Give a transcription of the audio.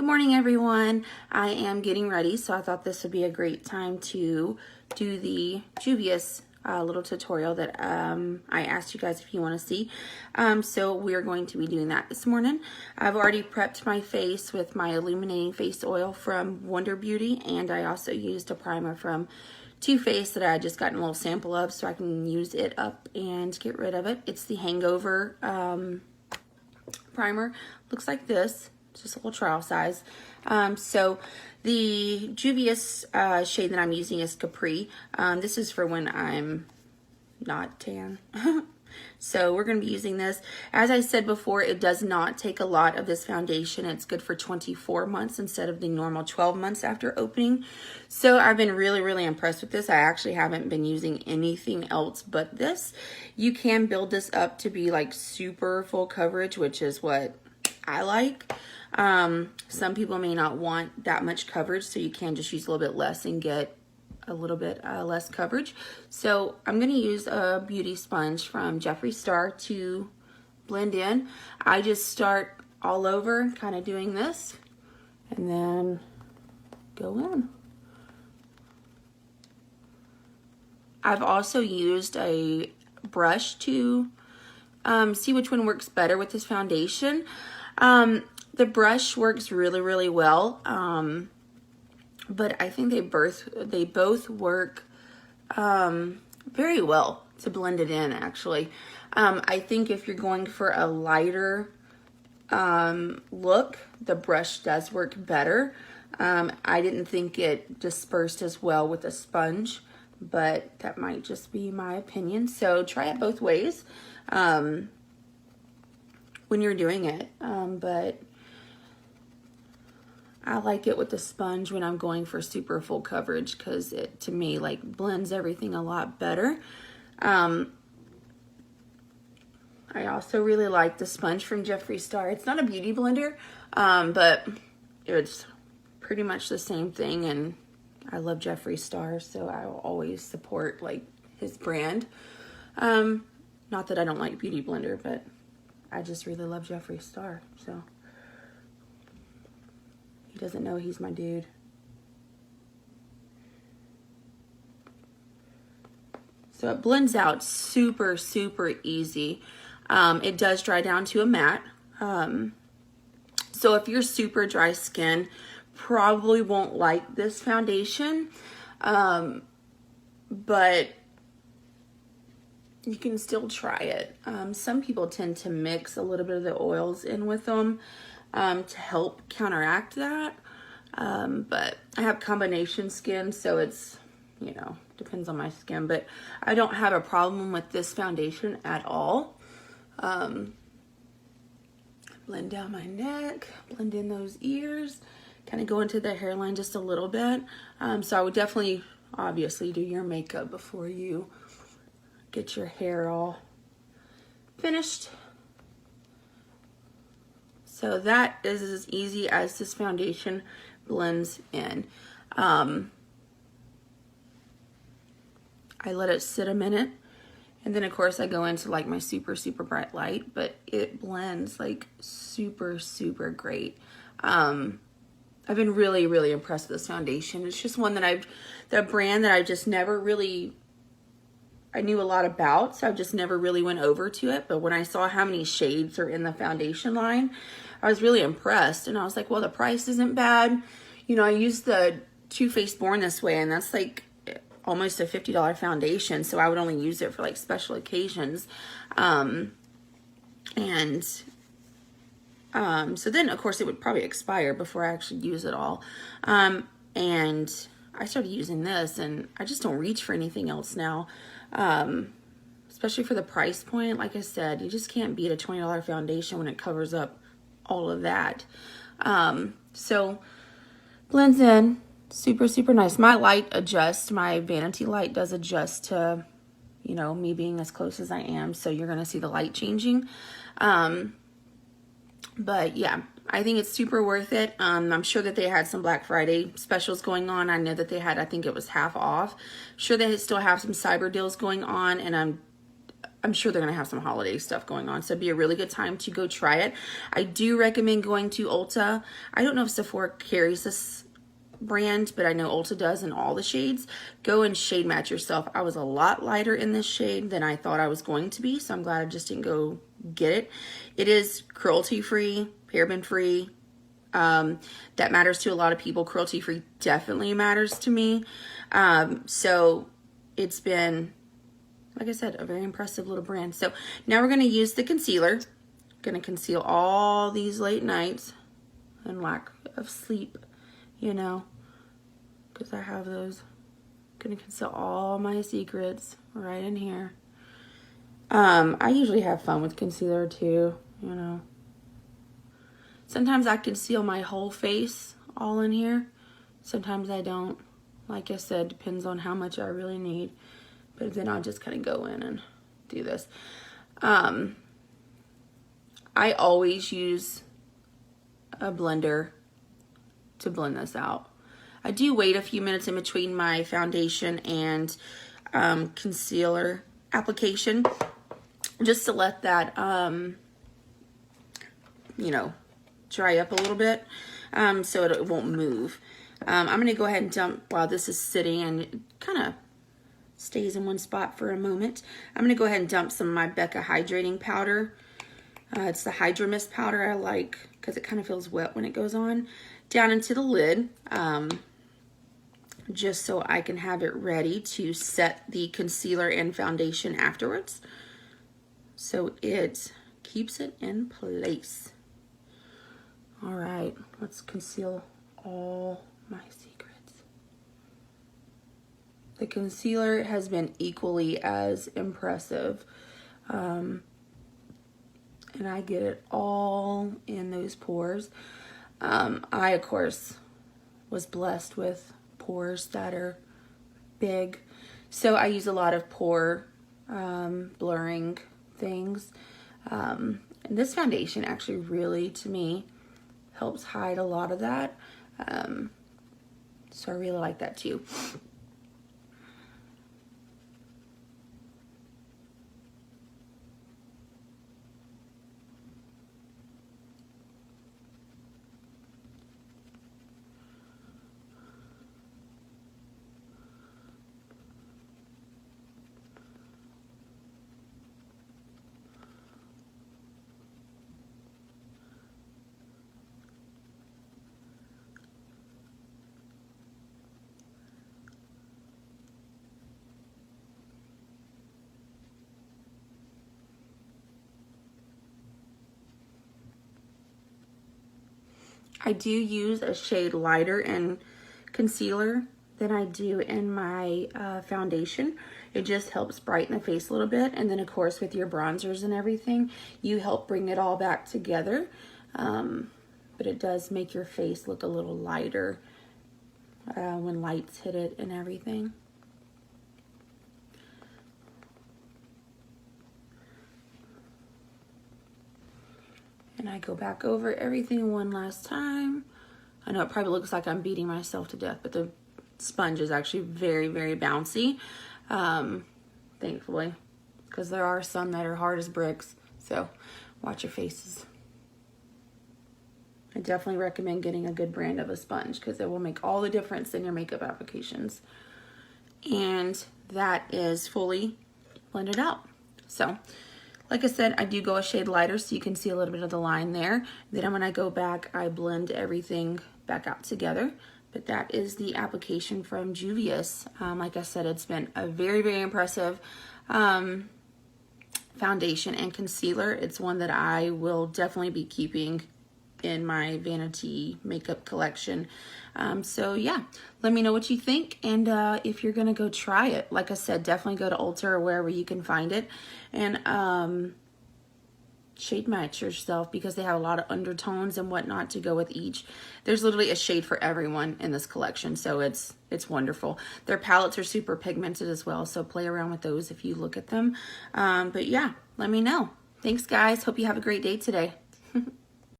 Good morning, everyone. I am getting ready, so I thought this would be a great time to do the Juvia's little tutorial that I asked you guys if you want to see. So we're going to be doing that this morning. I've already prepped my face with my illuminating face oil from Wonder Beauty, and I also used a primer from Too Faced that I had just gotten a little sample of so I can use it up and get rid of it. It's the Hangover primer. Looks like this. It's just a little trial size. So the Juvia's shade that I'm using is Capri. This is for when I'm not tan. So we're going to be using this. As I said before, it does not take a lot of this foundation. It's good for 24 months instead of the normal 12 months after opening. So I've been really impressed with this. I actually haven't been using anything else but this. You can build this up to be like super full coverage, which is what I like. Some people may not want that much coverage, so you can just use a little bit less and get a little bit less coverage. So I'm going to use a beauty sponge from Jeffree Star to blend in. I just start all over kind of doing this and then go in. I've also used a brush to see which one works better with this foundation. The brush works really well, but I think they both work very well to blend it in, actually. I think if you're going for a lighter look, the brush does work better. I didn't think it dispersed as well with a sponge, but that might just be my opinion. So try it both ways when you're doing it. But I like it with the sponge when I'm going for super full coverage because it, to me, like blends everything a lot better. I also really like the sponge from Jeffree Star. It's not a beauty blender, but it's pretty much the same thing, and I love Jeffree Star, so I will always support like his brand. Not that I don't like beauty blender, but I just really love Jeffree Star, so. He doesn't know he's my dude. So it blends out super easy. It does dry down to a matte. So if you're super dry skin, probably won't like this foundation. But you can still try it. Some people tend to mix a little bit of the oils in with them to help counteract that. But I have combination skin, so it's, you know, depends on my skin, but I don't have a problem with this foundation at all. Blend down my neck, blend in those ears, kind of go into the hairline just a little bit. So I would definitely, obviously, do your makeup before you get your hair all finished. So that is as easy as this foundation blends in. I let it sit a minute, and then of course I go into like my super bright light, but it blends like super great. I've been really impressed with this foundation. It's just one that the brand that I just never really, I knew a lot about, so I just never really went over to it. But when I saw how many shades are in the foundation line, I was really impressed. And I was like, well, the price isn't bad. You know, I used the Too Faced Born This Way, and that's like almost a $50 foundation. So I would only use it for like special occasions. So then, of course, it would probably expire before I actually use it all. And I started using this, and I just don't reach for anything else now. Especially for the price point. Like I said, you just can't beat a $20 foundation when it covers up all of that. So blends in super nice. My light adjusts, my vanity light does adjust to, you know, me being as close as I am, so you're gonna see the light changing. But yeah, I think it's super worth it. I'm sure that they had some Black Friday specials going on. I know that they had, I think it was half off. Sure, they still have some cyber deals going on, and I'm I'm sure they're going to have some holiday stuff going on. So it'd be a really good time to go try it. I do recommend going to Ulta. I don't know if Sephora carries this brand, but I know Ulta does in all the shades. Go and shade match yourself. I was a lot lighter in this shade than I thought I was going to be, so I'm glad I just didn't go get it. It is cruelty-free, paraben-free. That matters to a lot of people. Cruelty-free definitely matters to me. So it's been, like I said, a very impressive little brand. So now we're going to use the concealer. Going to conceal all these late nights and lack of sleep, you know, because I have those. Going to conceal all my secrets right in here. I usually have fun with concealer too, you know. Sometimes I conceal my whole face all in here. Sometimes I don't. Like I said, depends on how much I really need. But then I'll just kind of go in and do this. I always use a blender to blend this out. I do wait a few minutes in between my foundation and concealer application, just to let that, you know, dry up a little bit, so it won't move. I'm going to go ahead and dump while this is sitting and kind of stays in one spot for a moment. I'm going to go ahead and dump some of my Becca hydrating powder. It's the Hydro Mist powder I like because it kind of feels wet when it goes on, down into the lid, just so I can have it ready to set the concealer and foundation afterwards. So it keeps it in place. All right, let's conceal all my secrets. The concealer has been equally as impressive. And I get it all in those pores. I, of course, was blessed with pores that are big. So I use a lot of pore blurring things. And this foundation actually really, to me, helps hide a lot of that. So I really like that too. I do use a shade lighter in concealer than I do in my foundation. It just helps brighten the face a little bit. And then, of course, with your bronzers and everything, you help bring it all back together. But it does make your face look a little lighter when lights hit it and everything. And I go back over everything one last time. I know it probably looks like I'm beating myself to death, but the sponge is actually very, very bouncy, thankfully, because there are some that are hard as bricks. So watch your faces. I definitely recommend getting a good brand of a sponge because it will make all the difference in your makeup applications. And that is fully blended out. So, like I said, I do go a shade lighter so you can see a little bit of the line there. Then when I go back, I blend everything back out together. But that is the application from Juvia's. Like I said, it's been a very, very impressive foundation and concealer. It's one that I will definitely be keeping in my vanity makeup collection. So yeah, let me know what you think, and if you're gonna go try it. Like I said, definitely go to Ulta or wherever you can find it, and shade match yourself because they have a lot of undertones and whatnot to go with each. There's literally a shade for everyone in this collection, so it's wonderful. Their palettes are super pigmented as well, so play around with those if you look at them. But yeah, let me know. Thanks guys, hope you have a great day today.